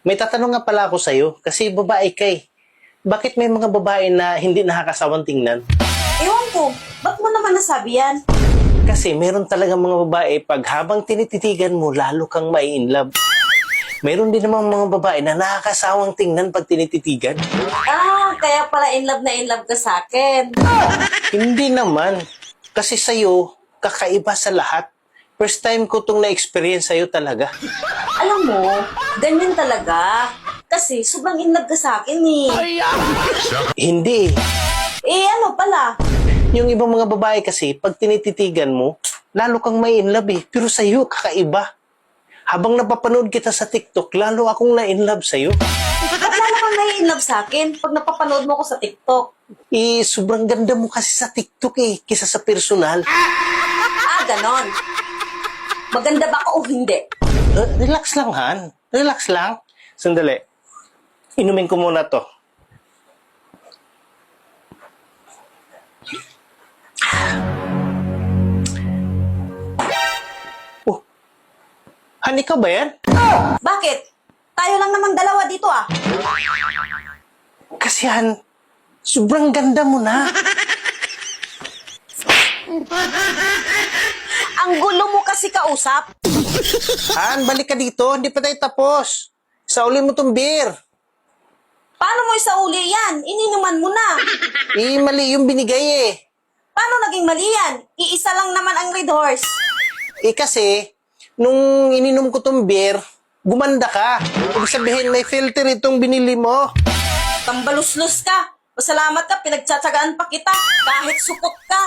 May tatanong nga pala ako sa'yo, kasi babae ka eh. Bakit may mga babae na hindi nakakasawang tingnan? Ewan ko, ba't mo naman nasabi yan? Kasi meron talaga mga babae, pag habang tinititigan mo, lalo kang mai-inlove. Meron din namang mga babae na nakakasawang tingnan pag tinititigan. Kaya pala in love ka sa akin. Hindi naman. Kasi sa'yo, kakaiba sa lahat. First time ko itong na-experience sa'yo talaga. Alam mo, ganyan talaga. Kasi sobrang in love ka sa akin eh. Hindi. Ano pala? Yung ibang mga babae kasi, pag tinititigan mo, lalo kang may in love eh. Pero sa'yo, kakaiba. Habang napapanood kita sa TikTok, lalo akong na-in-love sa'yo. Ba't lalo kang in love sa akin pag napapanood mo ko sa TikTok? Sobrang ganda mo kasi sa TikTok eh, kisa sa personal. Ganon. Maganda ba ako o hindi? Relax lang, Han. Relax lang. Sandali. Inumin ko muna to. Oh. Han, ikaw ba yan? Bakit? Tayo lang namang dalawa dito ah. Kasi Han, sobrang ganda mo na. Ang gulo mo kasi kausap. Han, balik ka dito. Hindi pa tayo tapos. Saulin mo tong beer. Paano mo isauli yan? Ininuman mo na. Mali yung binigay eh. Paano naging mali yan? Iisa lang naman ang Red Horse. Kasi, nung ininom ko tong beer, gumanda ka. Ibig sabihin, may filter itong binili mo. Tambaluslos ka. Pasalamat ka, pinagtsatsagaan pa kita. Kahit supot ka.